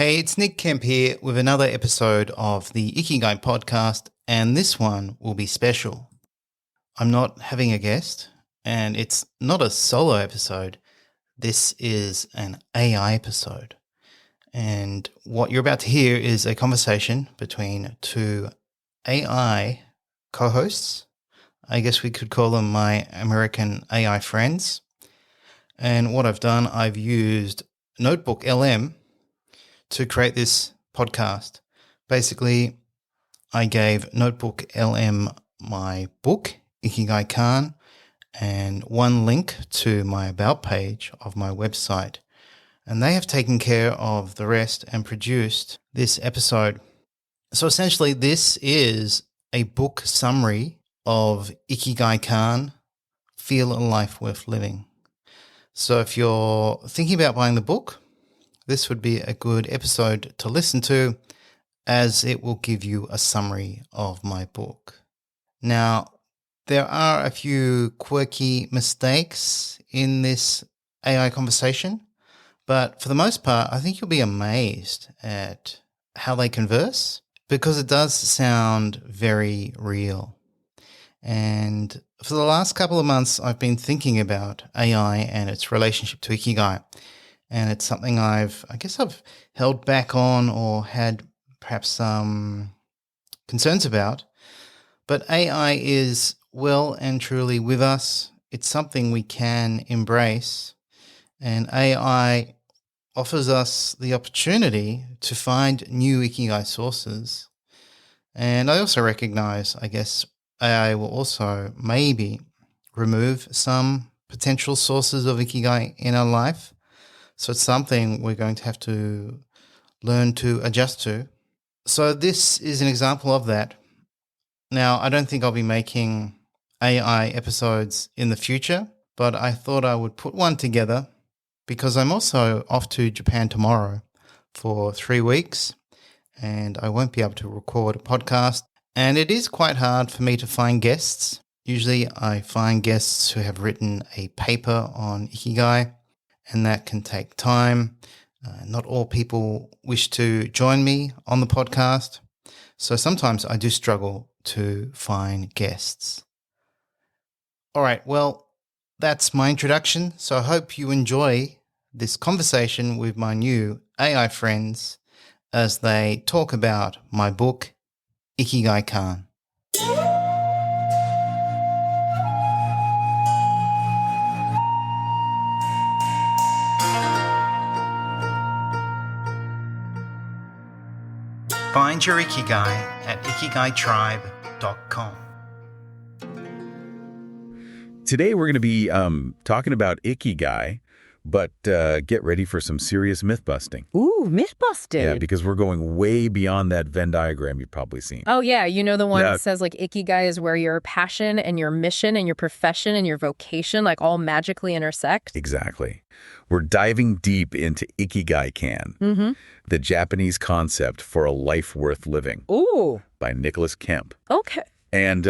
Hey, it's Nick Kemp here with another episode of the Ikigai podcast, and this one will be special. I'm not having a guest, and it's not a solo episode. This is an AI episode. And what you're about to hear is a conversation between two AI co-hosts. I guess we could call them my American AI friends. And what I've done, I've used Notebook LM to create this podcast. Basically, I gave Notebook LM my book, Ikigai Kan, and one link to my about page of my website. And they have taken care of the rest and produced this episode. So essentially, this is a book summary of Ikigai Kan, Feel a Life Worth Living. So if you're thinking about buying the book, this would be a good episode to listen to, as it will give you a summary of my book. Now, there are a few quirky mistakes in this AI conversation, but for the most part, I think you'll be amazed at how they converse, because it does sound very real. And for the last couple of months, I've been thinking about AI and its relationship to Ikigai. And it's something I've held back on or had perhaps some concerns about. But AI is well and truly with us. It's something we can embrace. And AI offers us the opportunity to find new Ikigai sources. And I also recognize, AI will also maybe remove some potential sources of Ikigai in our life. So it's something we're going to have to learn to adjust to. So this is an example of that. Now, I don't think I'll be making AI episodes in the future, but I thought I would put one together because I'm also off to Japan tomorrow for 3 weeks, and I won't be able to record a podcast. And it is quite hard for me to find guests. Usually I find guests who have written a paper on Ikigai, and that can take time. Not all people wish to join me on the podcast, so sometimes I do struggle to find guests. All right, well, that's my introduction, so I hope you enjoy this conversation with my new AI friends as they talk about my book, Ikigai Kan. Find your Ikigai at ikigaitribe.com. Today we're going to be talking about Ikigai, but get ready for some serious myth busting. Ooh, myth busted. Yeah, because we're going way beyond that Venn diagram you've probably seen. Oh, yeah. You know the one that says, like, Ikigai is where your passion and your mission and your profession and your vocation, like, all magically intersect? Exactly. We're diving deep into Ikigai Kan, the Japanese concept for a life worth living. Ooh. By Nick Kemp. Okay. And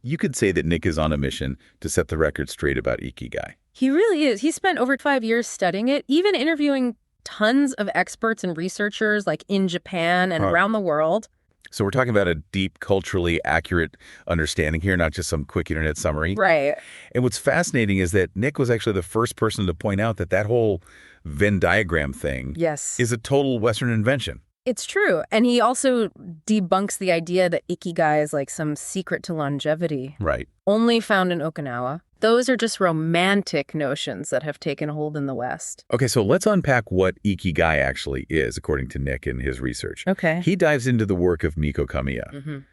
you could say that Nick is on a mission to set the record straight about Ikigai. He really is. He spent over 5 years studying it, even interviewing tons of experts and researchers, like in Japan and around the world. So we're talking about a deep, culturally accurate understanding here, not just some quick internet summary. Right. And what's fascinating is that Nick was actually the first person to point out that that whole Venn diagram thing is a total Western invention. It's true. And he also debunks the idea that Ikigai is like some secret to longevity. Right. Only found in Okinawa. Those are just romantic notions that have taken hold in the West. Okay, so let's unpack what Ikigai actually is, according to Nick in his research. Okay. He dives into the work of Miko Kamiya,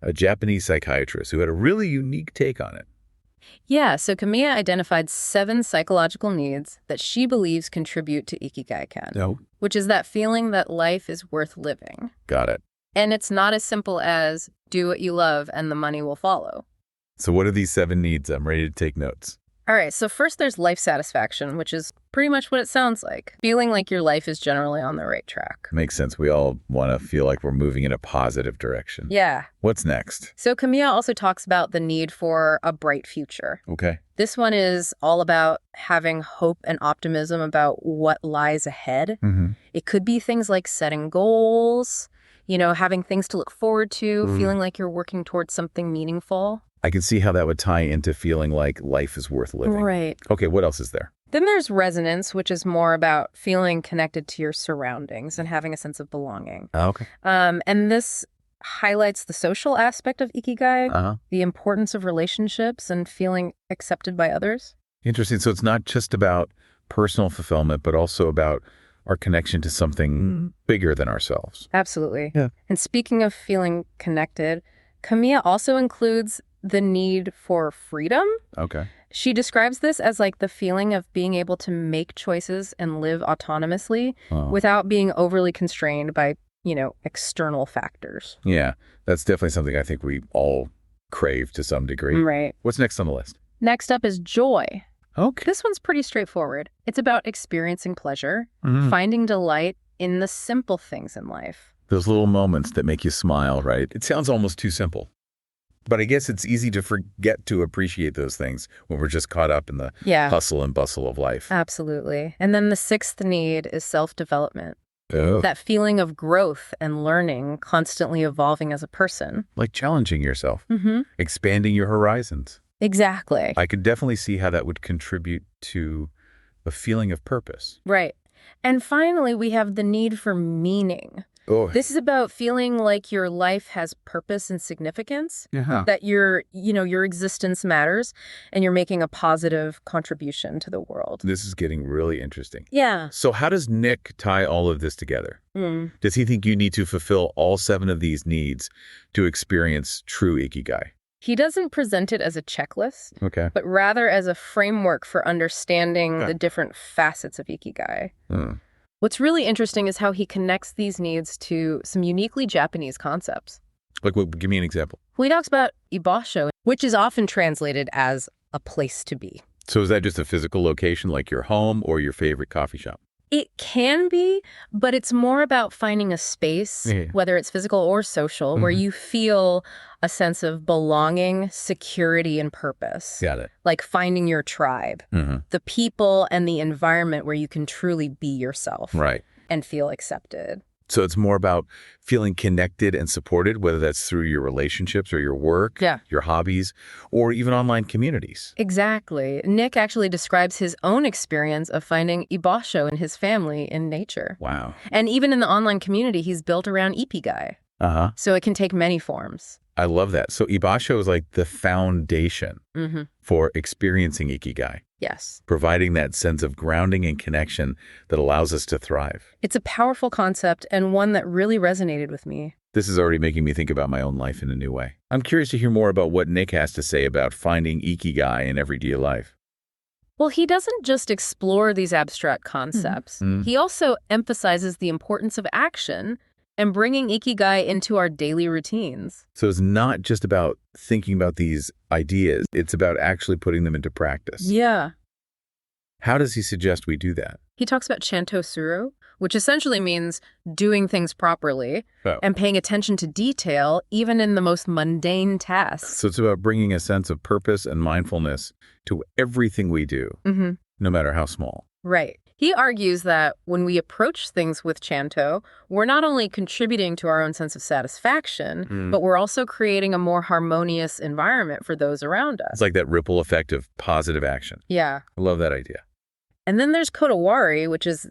a Japanese psychiatrist who had a really unique take on it. Yeah, so Kamiya identified 7 psychological needs that she believes contribute to Ikigai Kan, which is that feeling that life is worth living. Got it. And it's not as simple as do what you love and the money will follow. So what are these 7 needs? I'm ready to take notes. All right, so first there's life satisfaction, which is pretty much what it sounds like. Feeling like your life is generally on the right track. Makes sense. We all want to feel like we're moving in a positive direction. Yeah. What's next? So Kamiya also talks about the need for a bright future. Okay. This one is all about having hope and optimism about what lies ahead. It could be things like setting goals, having things to look forward to, feeling like you're working towards something meaningful. I can see how that would tie into feeling like life is worth living. Right. Okay, what else is there? Then there's resonance, which is more about feeling connected to your surroundings and having a sense of belonging. Okay. And this highlights the social aspect of Ikigai, the importance of relationships and feeling accepted by others. Interesting. So it's not just about personal fulfillment, but also about our connection to something bigger than ourselves. Absolutely. Yeah. And speaking of feeling connected, Kamiya also includes the need for freedom. Okay. She describes this as like the feeling of being able to make choices and live autonomously without being overly constrained by external factors. Yeah, that's definitely something I think we all crave to some degree. Right. What's next on the list? Next up is joy. Okay. This one's pretty straightforward. It's about experiencing pleasure, finding delight in the simple things in life. Those little moments that make you smile, right? It sounds almost too simple. But I guess it's easy to forget to appreciate those things when we're just caught up in the hustle and bustle of life. Absolutely. And then the sixth need is self-development. Oh. That feeling of growth and learning, constantly evolving as a person. Like challenging yourself, expanding your horizons. Exactly. I could definitely see how that would contribute to a feeling of purpose. Right. And finally, we have the need for meaning. Oh. This is about feeling like your life has purpose and significance, that your existence matters, and you're making a positive contribution to the world. This is getting really interesting. Yeah. So how does Nick tie all of this together? Does he think you need to fulfill all 7 of these needs to experience true Ikigai? He doesn't present it as a checklist, Okay. but rather as a framework for understanding the different facets of Ikigai. What's really interesting is how he connects these needs to some uniquely Japanese concepts. Like, give me an example. Well, he talks about ibasho, which is often translated as a place to be. So is that just a physical location like your home or your favorite coffee shop? It can be, but it's more about finding a space, whether it's physical or social, where you feel a sense of belonging, security, and purpose. Got it. Like finding your tribe, the people and the environment where you can truly be yourself. Right. And feel accepted. So it's more about feeling connected and supported, whether that's through your relationships or your work, your hobbies, or even online communities. Exactly. Nick actually describes his own experience of finding ibasho in his family in nature. Wow. And even in the online community, he's built around Ikigai. So it can take many forms. I love that. So ibasho is like the foundation for experiencing Ikigai. Yes. Providing that sense of grounding and connection that allows us to thrive. It's a powerful concept and one that really resonated with me. This is already making me think about my own life in a new way. I'm curious to hear more about what Nick has to say about finding Ikigai in everyday life. Well, he doesn't just explore these abstract concepts. He also emphasizes the importance of action and bringing Ikigai into our daily routines. So it's not just about thinking about these ideas, it's about actually putting them into practice. Yeah. How does he suggest we do that? He talks about Chanto suru, which essentially means doing things properly and paying attention to detail, even in the most mundane tasks. So it's about bringing a sense of purpose and mindfulness to everything we do, no matter how small. Right. He argues that when we approach things with Chanto, we're not only contributing to our own sense of satisfaction, but we're also creating a more harmonious environment for those around us. It's like that ripple effect of positive action. Yeah. I love that idea. And then there's Uori, which is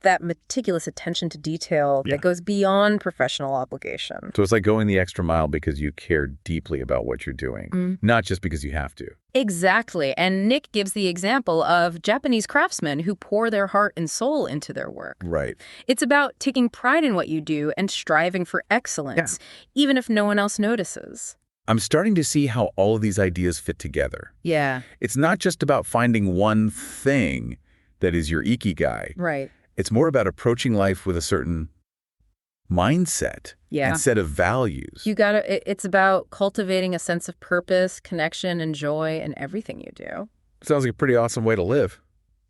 that meticulous attention to detail that goes beyond professional obligation. So it's like going the extra mile because you care deeply about what you're doing, not just because you have to. Exactly. And Nick gives the example of Japanese craftsmen who pour their heart and soul into their work. Right. It's about taking pride in what you do and striving for excellence, even if no one else notices. I'm starting to see how all of these ideas fit together. Yeah. It's not just about finding one thing that is your Ikigai. Right. It's more about approaching life with a certain mindset and set of values. It's about cultivating a sense of purpose, connection, and joy in everything you do. Sounds like a pretty awesome way to live.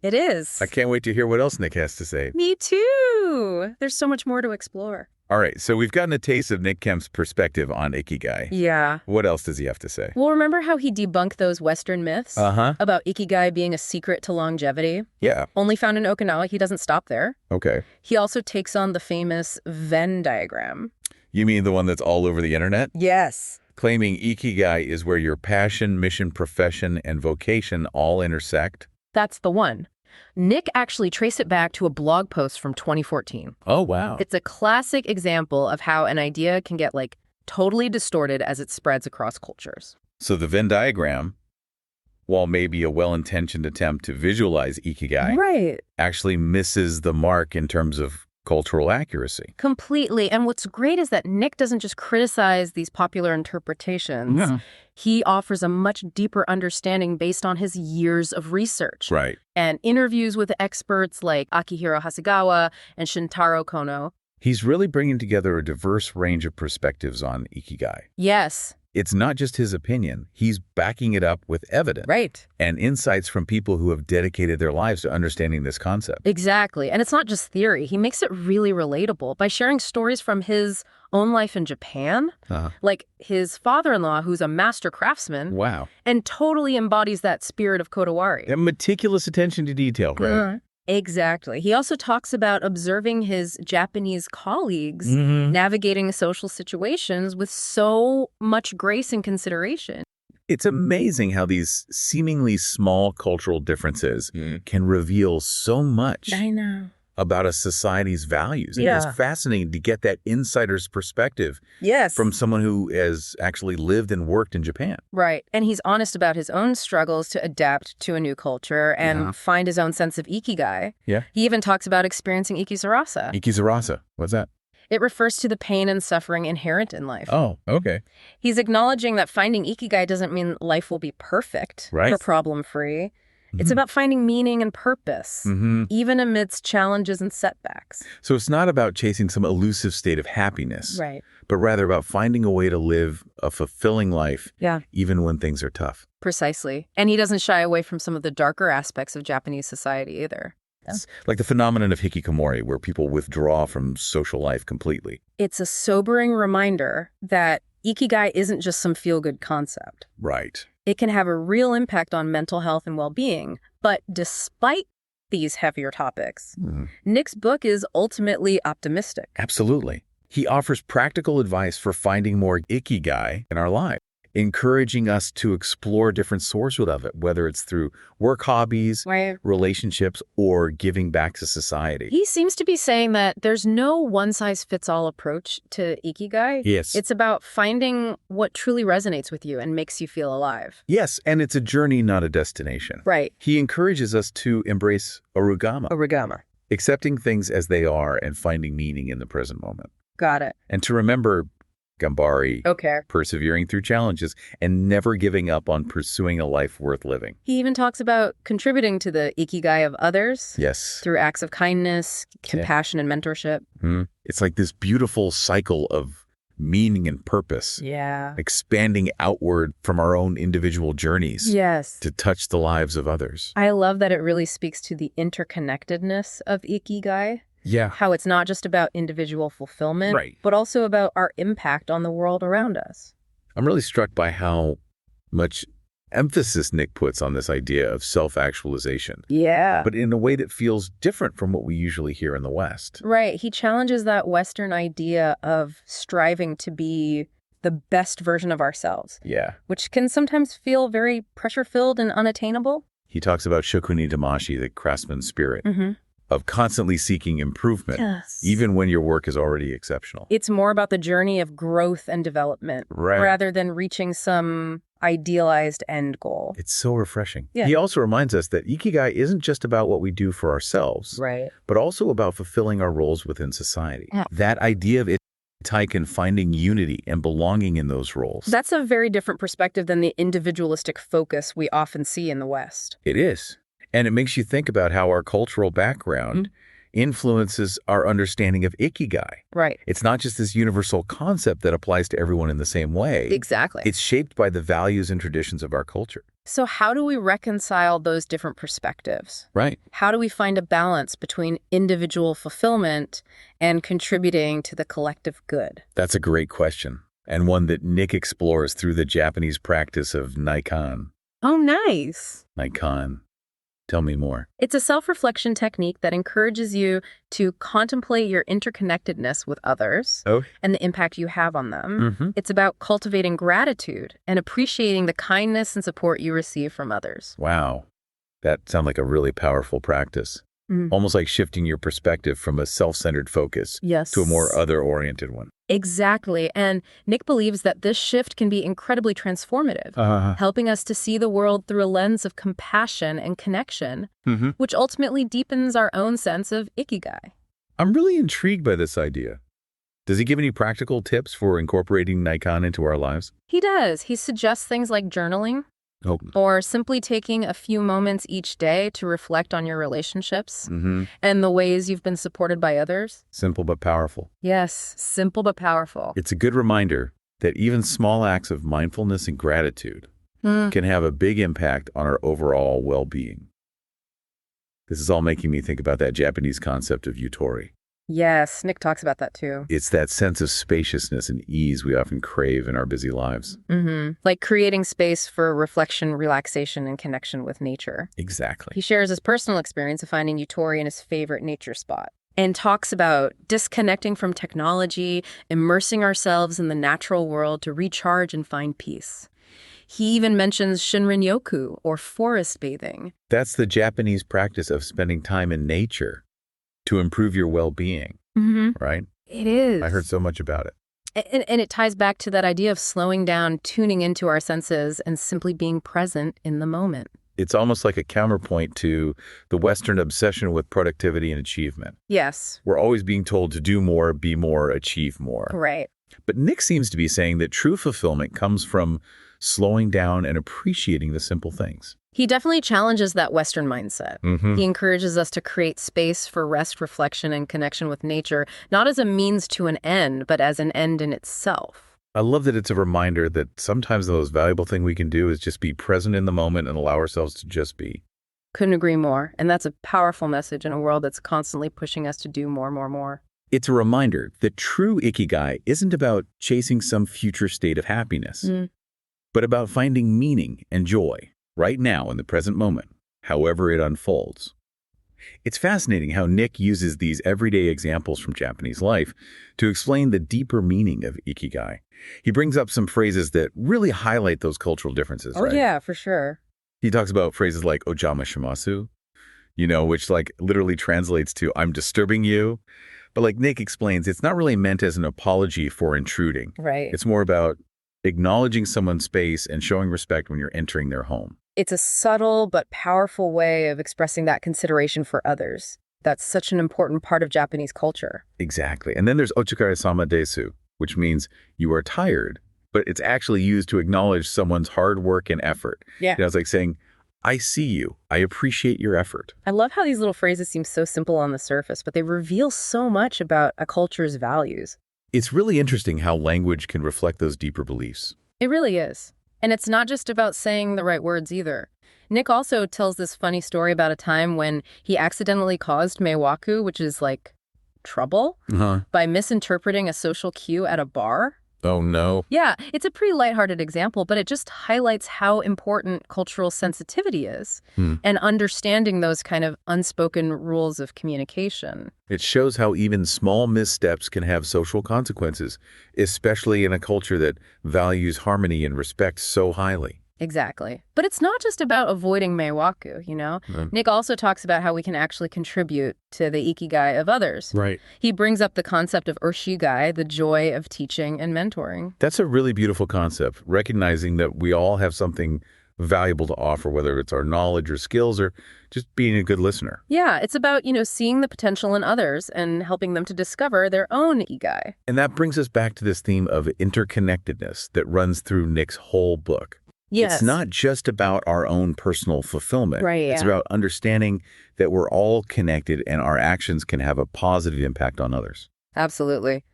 It is. I can't wait to hear what else Nick has to say. Me too. There's so much more to explore. All right, so we've gotten a taste of Nick Kemp's perspective on Ikigai. Yeah. What else does he have to say? Well, remember how he debunked those Western myths about Ikigai being a secret to longevity? Yeah. Only found in Okinawa. He doesn't stop there. Okay. He also takes on the famous Venn diagram. You mean the one that's all over the internet? Yes. Claiming Ikigai is where your passion, mission, profession, and vocation all intersect? That's the one. Nick actually traced it back to a blog post from 2014. Oh, wow. It's a classic example of how an idea can get, like, totally distorted as it spreads across cultures. So the Venn diagram, while maybe a well-intentioned attempt to visualize Ikigai, actually misses the mark in terms of cultural accuracy. Completely. And what's great is that Nick doesn't just criticize these popular interpretations. Yeah. He offers a much deeper understanding based on his years of research. Right. And interviews with experts like Akihiro Hasegawa and Shintaro Kono. He's really bringing together a diverse range of perspectives on Ikigai. Yes. It's not just his opinion. He's backing it up with evidence. Right. And insights from people who have dedicated their lives to understanding this concept. Exactly. And it's not just theory. He makes it really relatable by sharing stories from his own life in Japan, like his father-in-law, who's a master craftsman. Wow. And totally embodies that spirit of Kodawari. And meticulous attention to detail, right? Exactly. He also talks about observing his Japanese colleagues navigating social situations with so much grace and consideration. It's amazing how these seemingly small cultural differences can reveal so much. I know. About a society's values. Yeah. It's fascinating to get that insider's perspective from someone who has actually lived and worked in Japan. Right. And he's honest about his own struggles to adapt to a new culture and find his own sense of ikigai. Yeah. He even talks about experiencing ikizarasa. Ikizarasa. What's that? It refers to the pain and suffering inherent in life. Oh, okay. He's acknowledging that finding ikigai doesn't mean life will be perfect or problem-free. It's about finding meaning and purpose, even amidst challenges and setbacks. So it's not about chasing some elusive state of happiness, but rather about finding a way to live a fulfilling life, even when things are tough. Precisely. And he doesn't shy away from some of the darker aspects of Japanese society either. It's like the phenomenon of hikikomori, where people withdraw from social life completely. It's a sobering reminder that ikigai isn't just some feel-good concept. Right. It can have a real impact on mental health and well-being. But despite these heavier topics, Nick's book is ultimately optimistic. Absolutely. He offers practical advice for finding more ikigai in our lives, encouraging us to explore different sources of it, whether it's through work hobbies, relationships, or giving back to society. He seems to be saying that there's no one-size-fits-all approach to ikigai. Yes. It's about finding what truly resonates with you and makes you feel alive. Yes, and it's a journey, not a destination. Right. He encourages us to embrace origama. Accepting things as they are and finding meaning in the present moment. Got it. And to remember Gambari, persevering through challenges, and never giving up on pursuing a life worth living. He even talks about contributing to the ikigai of others. Yes. Through acts of kindness, compassion, and mentorship. It's like this beautiful cycle of meaning and purpose. Yeah. Expanding outward from our own individual journeys. Yes. To touch the lives of others. I love that it really speaks to the interconnectedness of ikigai. Yeah. How it's not just about individual fulfillment, but also about our impact on the world around us. I'm really struck by how much emphasis Nick puts on this idea of self-actualization. Yeah. But in a way that feels different from what we usually hear in the West. Right. He challenges that Western idea of striving to be the best version of ourselves. Yeah. Which can sometimes feel very pressure-filled and unattainable. He talks about shokuni damashi, the craftsman's spirit. Of constantly seeking improvement, even when your work is already exceptional. It's more about the journey of growth and development, rather than reaching some idealized end goal. It's so refreshing. Yeah. He also reminds us that ikigai isn't just about what we do for ourselves, but also about fulfilling our roles within society. That idea of Ikigaikan finding unity and belonging in those roles. That's a very different perspective than the individualistic focus we often see in the West. It is. And it makes you think about how our cultural background influences our understanding of ikigai. Right. It's not just this universal concept that applies to everyone in the same way. Exactly. It's shaped by the values and traditions of our culture. So how do we reconcile those different perspectives? Right. How do we find a balance between individual fulfillment and contributing to the collective good? That's a great question, and one that Nick explores through the Japanese practice of Nikon. Oh, nice. Nikon. Tell me more. It's a self-reflection technique that encourages you to contemplate your interconnectedness with others and the impact you have on them. It's about cultivating gratitude and appreciating the kindness and support you receive from others. Wow. That sounds like a really powerful practice. Almost like shifting your perspective from a self-centered focus to a more other-oriented one. Exactly. And Nick believes that this shift can be incredibly transformative, helping us to see the world through a lens of compassion and connection, which ultimately deepens our own sense of Ikigai. I'm really intrigued by this idea. Does he give any practical tips for incorporating Nikon into our lives? He does. He suggests things like journaling, or simply taking a few moments each day to reflect on your relationships and the ways you've been supported by others. Simple but powerful. Yes, simple but powerful. It's a good reminder that even small acts of mindfulness and gratitude can have a big impact on our overall well-being. This is all making me think about that Japanese concept of yutori. Yes, Nick talks about that too. It's that sense of spaciousness and ease we often crave in our busy lives. Like creating space for reflection, relaxation, and connection with nature. Exactly. He shares his personal experience of finding yutori in his favorite nature spot and talks about disconnecting from technology, immersing ourselves in the natural world to recharge and find peace. He even mentions shinrin-yoku, or forest bathing. That's the Japanese practice of spending time in nature to improve your well-being, right? It is. I heard so much about it. And it ties back to that idea of slowing down, tuning into our senses, and simply being present in the moment. It's almost like a counterpoint to the Western obsession with productivity and achievement. Yes. We're always being told to do more, be more, achieve more. Right. But Nick seems to be saying that true fulfillment comes from slowing down and appreciating the simple things. He definitely challenges that Western mindset. He encourages us to create space for rest, reflection, and connection with nature, not as a means to an end, but as an end in itself. I love that it's a reminder that sometimes the most valuable thing we can do is just be present in the moment and allow ourselves to just be. Couldn't agree more. And that's a powerful message in a world that's constantly pushing us to do more. It's a reminder that true Ikigai isn't about chasing some future state of happiness, but about finding meaning and joy right now in the present moment, however it unfolds. It's fascinating how Nick uses these everyday examples from Japanese life to explain the deeper meaning of Ikigai. He brings up some phrases that really highlight those cultural differences, right? Oh, yeah, for sure. He talks about phrases like ojama shimasu, which like literally translates to I'm disturbing you. But like Nick explains, it's not really meant as an apology for intruding. Right. It's more about acknowledging someone's space and showing respect when you're entering their home. It's a subtle but powerful way of expressing that consideration for others. That's such an important part of Japanese culture. Exactly. And then there's ochikare-sama desu, which means you are tired, but it's actually used to acknowledge someone's hard work and effort. Yeah. It's like saying, I see you. I appreciate your effort. I love how these little phrases seem so simple on the surface, but they reveal so much about a culture's values. It's really interesting how language can reflect those deeper beliefs. It really is. And it's not just about saying the right words either. Nick also tells this funny story about a time when he accidentally caused meiwaku, which is like trouble, by misinterpreting a social cue at a bar. Oh, no. Yeah, it's a pretty lighthearted example, but it just highlights how important cultural sensitivity is and understanding those kind of unspoken rules of communication. It shows how even small missteps can have social consequences, especially in a culture that values harmony and respect so highly. Exactly. But it's not just about avoiding meiwaku, Nick also talks about how we can actually contribute to the ikigai of others. Right. He brings up the concept of urshigai, the joy of teaching and mentoring. That's a really beautiful concept, recognizing that we all have something valuable to offer, whether it's our knowledge or skills or just being a good listener. Yeah, it's about, seeing the potential in others and helping them to discover their own ikigai. And that brings us back to this theme of interconnectedness that runs through Nick's whole book. Yes. It's not just about our own personal fulfillment. Right, It's yeah. about understanding that we're all connected and our actions can have a positive impact on others. Absolutely.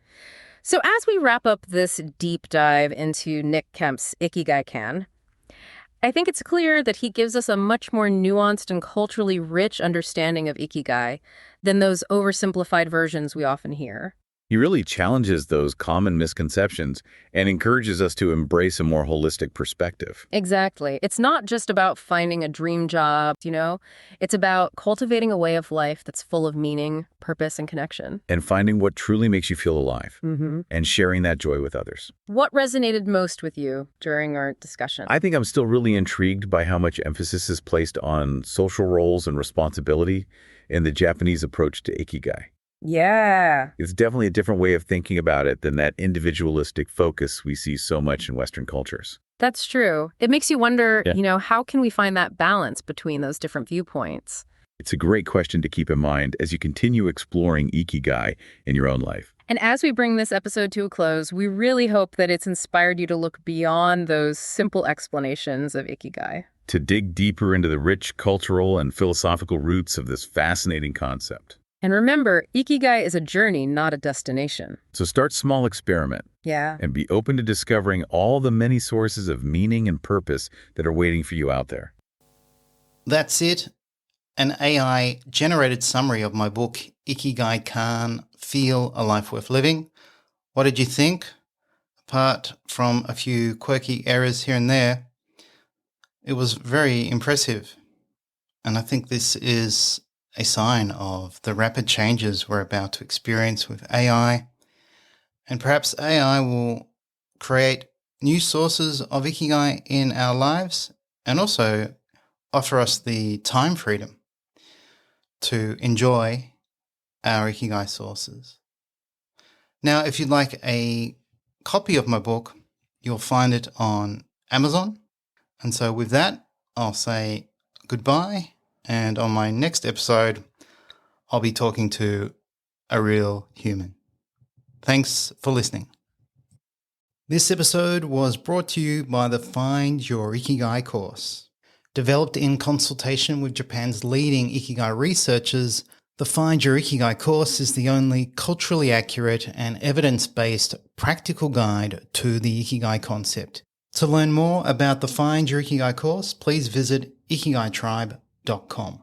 So as we wrap up this deep dive into Nick Kemp's Ikigai Kan, I think it's clear that he gives us a much more nuanced and culturally rich understanding of Ikigai than those oversimplified versions we often hear. He really challenges those common misconceptions and encourages us to embrace a more holistic perspective. Exactly. It's not just about finding a dream job, It's about cultivating a way of life that's full of meaning, purpose, and connection. And finding what truly makes you feel alive Mm-hmm. and sharing that joy with others. What resonated most with you during our discussion? I think I'm still really intrigued by how much emphasis is placed on social roles and responsibility in the Japanese approach to Ikigai. Yeah. It's definitely a different way of thinking about it than that individualistic focus we see so much in Western cultures. That's true. It makes you wonder, Yeah. how can we find that balance between those different viewpoints? It's a great question to keep in mind as you continue exploring Ikigai in your own life. And as we bring this episode to a close, we really hope that it's inspired you to look beyond those simple explanations of Ikigai. To dig deeper into the rich cultural and philosophical roots of this fascinating concept. And remember, Ikigai is a journey, not a destination. So start small, experiment, Yeah. and be open to discovering all the many sources of meaning and purpose that are waiting for you out there. That's it. An AI-generated summary of my book, Ikigai Kan, Feel a Life Worth Living. What did you think? Apart from a few quirky errors here and there, it was very impressive. And I think this is a sign of the rapid changes we're about to experience with AI. And perhaps AI will create new sources of Ikigai in our lives and also offer us the time freedom to enjoy our Ikigai sources. Now, if you'd like a copy of my book, you'll find it on Amazon. And so with that, I'll say goodbye. And on my next episode, I'll be talking to a real human. Thanks for listening. This episode was brought to you by the Find Your Ikigai course. Developed in consultation with Japan's leading Ikigai researchers, the Find Your Ikigai course is the only culturally accurate and evidence-based practical guide to the Ikigai concept. To learn more about the Find Your Ikigai course, please visit ikigaitribe.com.